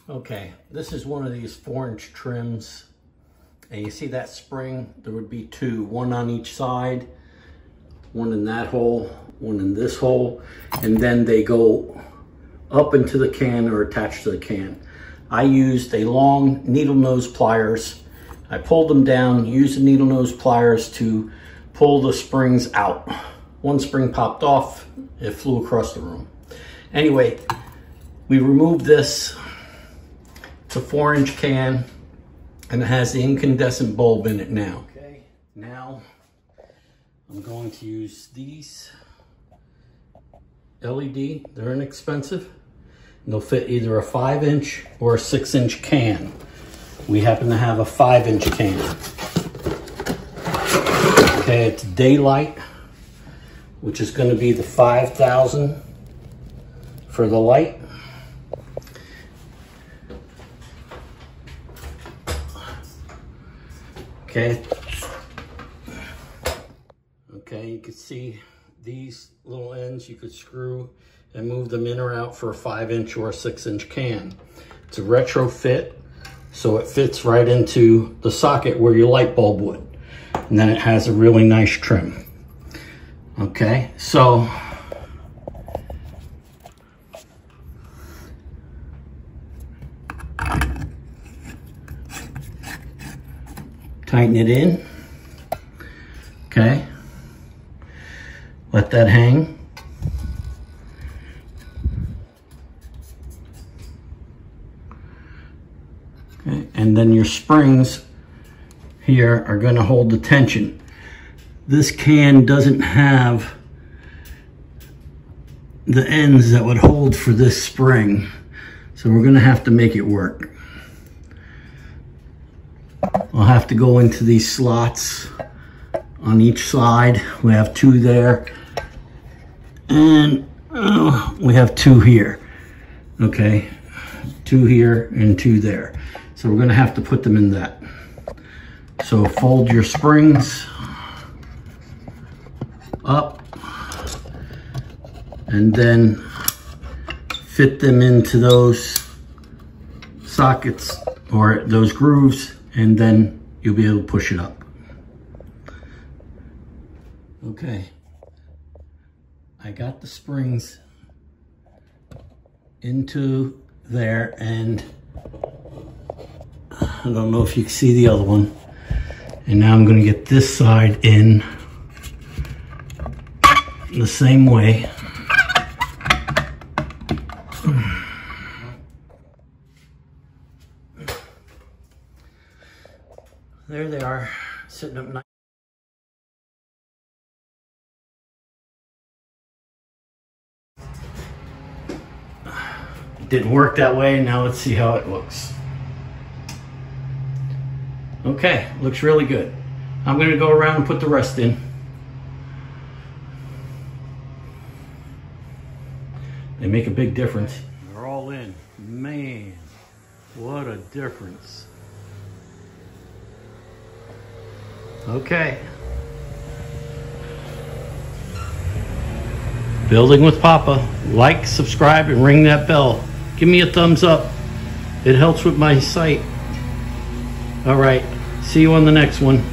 Okay, this is one of these 4-inch trims, and you see that spring? There would be two, one on each side, one in that hole, one in this hole, and then they go up into the can or attached to the can. I used a long needle nose pliers. I pulled them down, used the needle nose pliers to pull the springs out. One spring popped off, it flew across the room. Anyway, we removed this. It's a 4-inch can, and it has the incandescent bulb in it now. Okay, now I'm going to use these LED. They're inexpensive. And they'll fit either a 5-inch or a 6-inch can. We happen to have a 5-inch can. Okay, it's daylight, which is going to be the 5,000 for the light. Okay. Okay, you can see these little ends you could screw and move them in or out for a 5-inch or a 6-inch can. It's a retrofit, so it fits right into the socket where your light bulb would. And then it has a really nice trim. Okay, so tighten it in. Okay, let that hang. Okay, and then your springs here are going to hold the tension. This can doesn't have the ends that would hold for this spring, so we're going to have to make it work. I'll have to go into these slots on each side. We have 2 there, and we have 2 here. Okay, 2 here and 2 there. So we're going to have to put them in that. So fold your springs up and then fit them into those sockets or those grooves, and then you'll be able to push it up. Okay, I got the springs into there, and I don't know if you can see the other one. And now I'm going to get this side in the same way. There they are, sitting up nice. Didn't work that way. Now let's see how it looks. Okay, looks really good. I'm going to go around and put the rest in. They make a big difference. They're all in. Man, what a difference. Okay. Building with Papa. Like, subscribe, and ring that bell. Give me a thumbs up. It helps with my site. All right. See you on the next one.